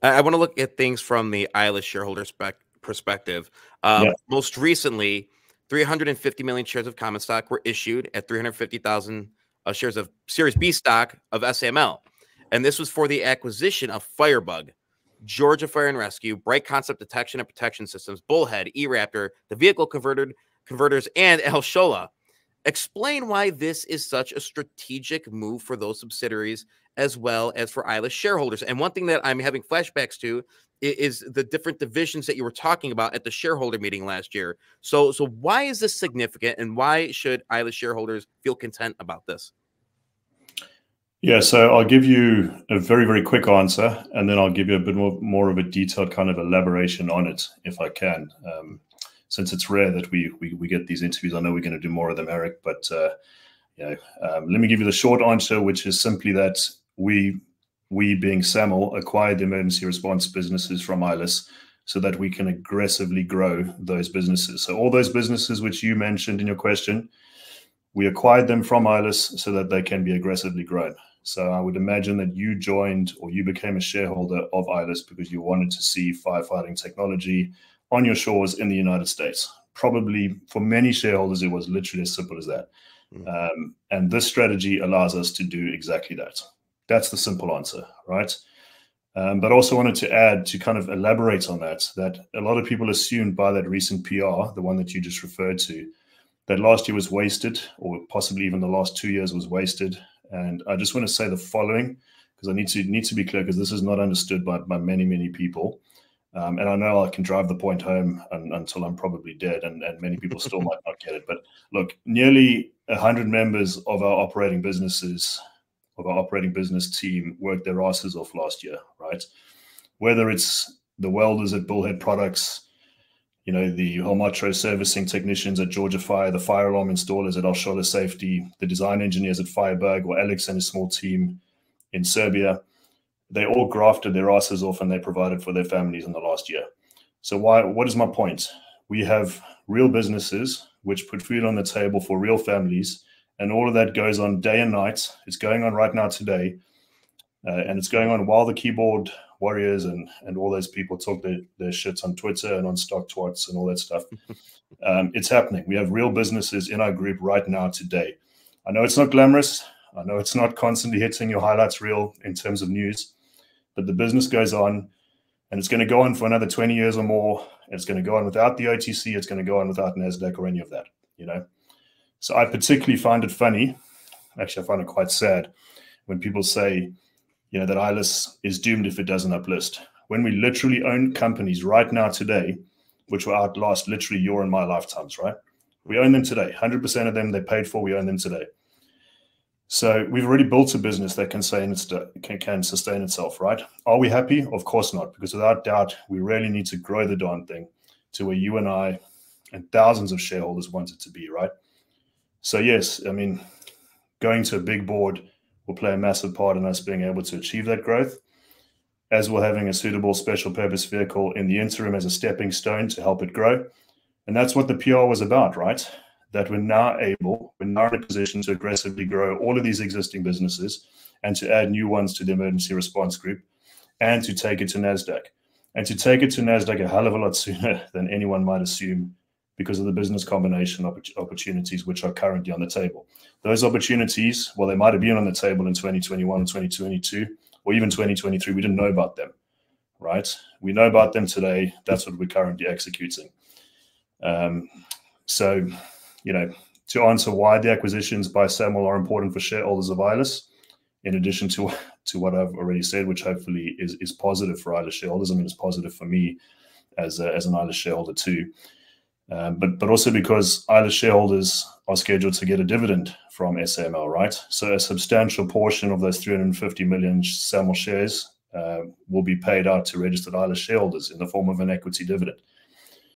I want to look at things from the ILUS shareholder perspective. Most recently, 350 million shares of common stock were issued at 350,000 shares of Series B stock of SAML. And this was for the acquisition of Firebug, Georgia Fire and Rescue, Bright Concept Detection and Protection Systems, Bullhead, E-Raptor, the Vehicle Converters, and El Shola. Explain why this is such a strategic move for those subsidiaries as well as for ILUS shareholders. And one thing that I'm having flashbacks to is the different divisions that you were talking about at the shareholder meeting last year. So why is this significant, and why should ILUS shareholders feel content about this? Yeah, so I'll give you a very, very quick answer, and then I'll give you a bit more of a detailed kind of elaboration on it, if I can. Since it's rare that we get these interviews, I know we're going to do more of them, Eric, but let me give you the short answer, which is simply that we being Saml, acquired the emergency response businesses from ILUS so that we can aggressively grow those businesses. So all those businesses which you mentioned in your question, we acquired them from ILUS so that they can be aggressively grown. So I would imagine that you joined, or you became a shareholder of ILUS because you wanted to see firefighting technology on your shores in the United States. Probably for many shareholders, it was literally as simple as that. And this strategy allows us to do exactly that. That's the simple answer, right? But also wanted to add, to kind of elaborate on that a lot of people assumed by that recent PR, the one that you just referred to, that last year was wasted, or possibly even the last 2 years was wasted. And I just want to say the following, because I need to be clear, because this is not understood by many, many people. And I know I can drive the point home until I'm probably dead, and many people still might not get it. But look, nearly 100 members of our operating business team worked their asses off last year, right? Whether it's the welders at Bullhead Products, the Holmatro servicing technicians at Georgia Fire, the fire alarm installers at El Shola Safety, the design engineers at Firebug, or Alex and his small team in Serbia, they all grafted their asses off and they provided for their families in the last year. So what is my point? We have real businesses which put food on the table for real families, and all of that goes on day and night. It's going on right now today, and it's going on while the keyboard warriors and all those people talk their shits on Twitter and on stock twats and all that stuff. It's happening. We have real businesses in our group right now today. I know it's not glamorous. I know it's not constantly hitting your highlights reel in terms of news, but the business goes on, and it's going to go on for another 20 years or more. It's going to go on without the OTC. It's going to go on without NASDAQ or any of that, So I particularly find it funny. Actually, I find it quite sad when people say, that ILUS is doomed if it doesn't uplist. When we literally own companies right now today, which will outlast literally your and my lifetimes, right? We own them today. 100% of them they paid for, we own them today. So we've already built a business that can sustain itself, right? Are we happy? Of course not, because without doubt, we really need to grow the darn thing to where you and I and thousands of shareholders want it to be, right? So yes, going to a big board will play a massive part in us being able to achieve that growth, as well having a suitable special purpose vehicle in the interim as a stepping stone to help it grow. And that's what the PR was about, right? That we're now in a position to aggressively grow all of these existing businesses and to add new ones to the emergency response group, and to take it to NASDAQ. And to take it to NASDAQ a hell of a lot sooner than anyone might assume, because of the business combination opportunities which are currently on the table. Those opportunities, well, they might have been on the table in 2021, 2022, or even 2023. We didn't know about them, right? We know about them today. That's what we're currently executing. So, to answer why the acquisitions by Saml are important for shareholders of ILUS, in addition to what I've already said, which hopefully is positive for ILUS shareholders. It's positive for me as an ILUS shareholder too. But also because ILUS shareholders are scheduled to get a dividend from SAML, right? So a substantial portion of those 350 million Saml shares will be paid out to registered ILUS shareholders in the form of an equity dividend.